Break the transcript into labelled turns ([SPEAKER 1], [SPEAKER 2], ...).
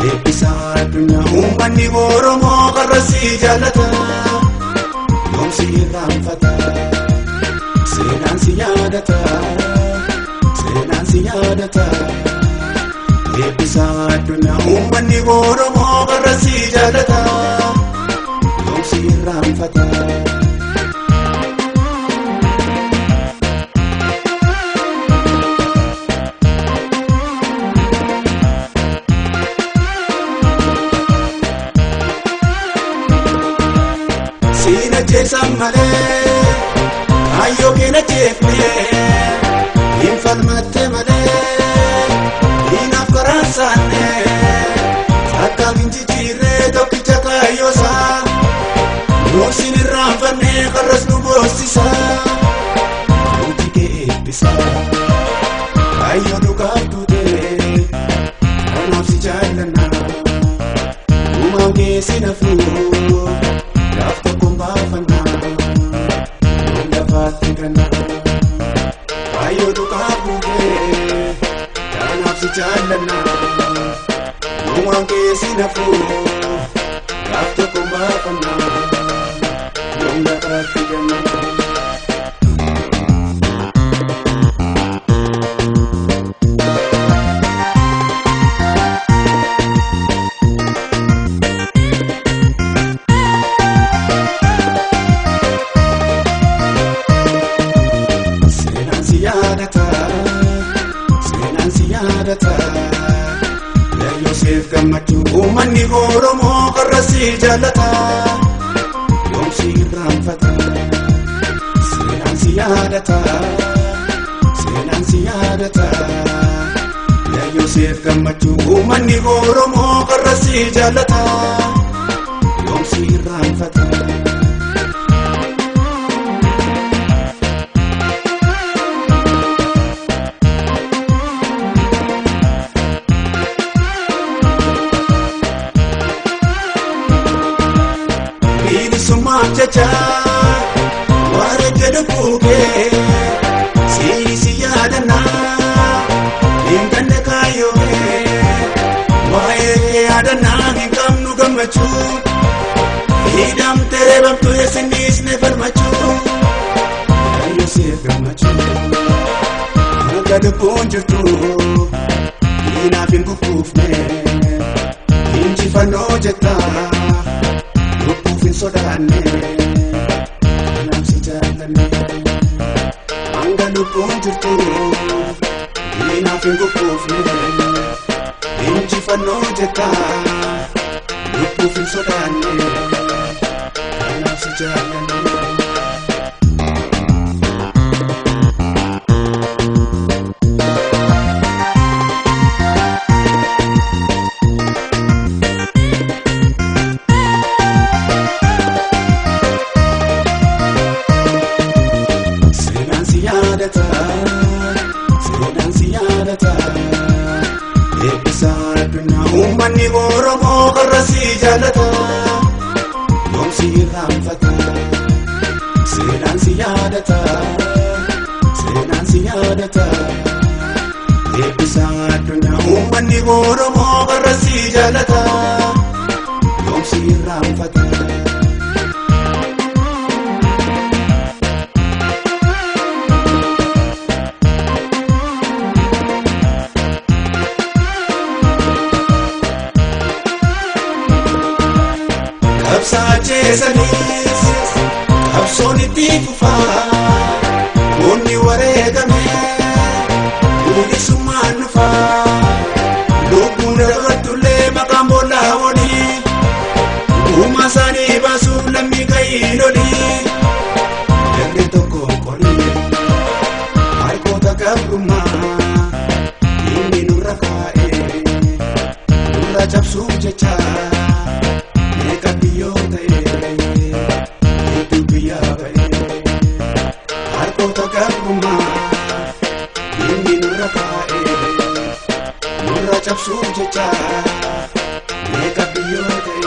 [SPEAKER 1] eebbisa addunyaa uummanni Oromoo qarrasii jaallata yoomsi irraanfata seenaan si yaadata eebbisa addunyaa uummanni Oromoo qarrasii jaallata yoomsi irraanfata. Sina jeesaan malee ayyoo keena jeefnee hin falmatte malee inaaf karaan saannee sakkaaf hin jijjiirree tokkicha kaayyoosaa yoomsin irraanfannee qarras nu boosisaa nuti kee eebbisa ayyoo dhugaaf duutee kanaaf si jaallanna uumaan kee si nafuu gaaf tokkoon baafannaa yoom lafaatti kannaa ayyoo dhugaa buutee kanaaf si jaallannaa uumaan kee si nafuu gaaf tokkoon baafannaa yoom lafaatti kannaa. Seenaan si yaadata Yoosef gammachuu uummanni Oromoo qarrasii jaallata yoomsi irraanfata seenaan si yaadata Yoosef gammachuu uummanni Oromoo qarrasii jaallata yoomsi irraanfata. Bilisummaan jecha waara jedhu buukee si yaadannaa hin ganne kaayyoo waa'ee kee yaadannaa hin qabnu gammachuu hidhamtee reebamtu eessinniisne falmachuu Yoosef gammachuu akka lubbuun jirtu diinaaf hin kukkuufne injifannoo jettaa. Lubbuufin sodaanne kanaaf si jaallanne hanga lubbuun jirtu diinaaf hin kukkuufne injifannoo jettaa lubbuufin sodaanne kanaaf si jaallanne. Seenaan si yaadata eebbisa addunyaa uummanni Oromoo qarrasii jaallata yoomsi irraanfata seenaan si yaadata eebbisa addunyaa uummanni Oromoo qarrasii jaallata yoomsi irraanfata. Saacheesaniis qabsoon itti fufaa moonni wareegame bilisummaan dhufaa lubbuun dabartullee maqaan boollaa oolii uumaa isaanii baasuuf lammii ga'iin olii dambe tokko qolii harkoota gabrummaa inni nurra kaa'ee nurra cabsuuf jecha. Harkoota gabrummaa inni nurra kaa'ee nurra cabsuuf jecha meeqa biyyoota.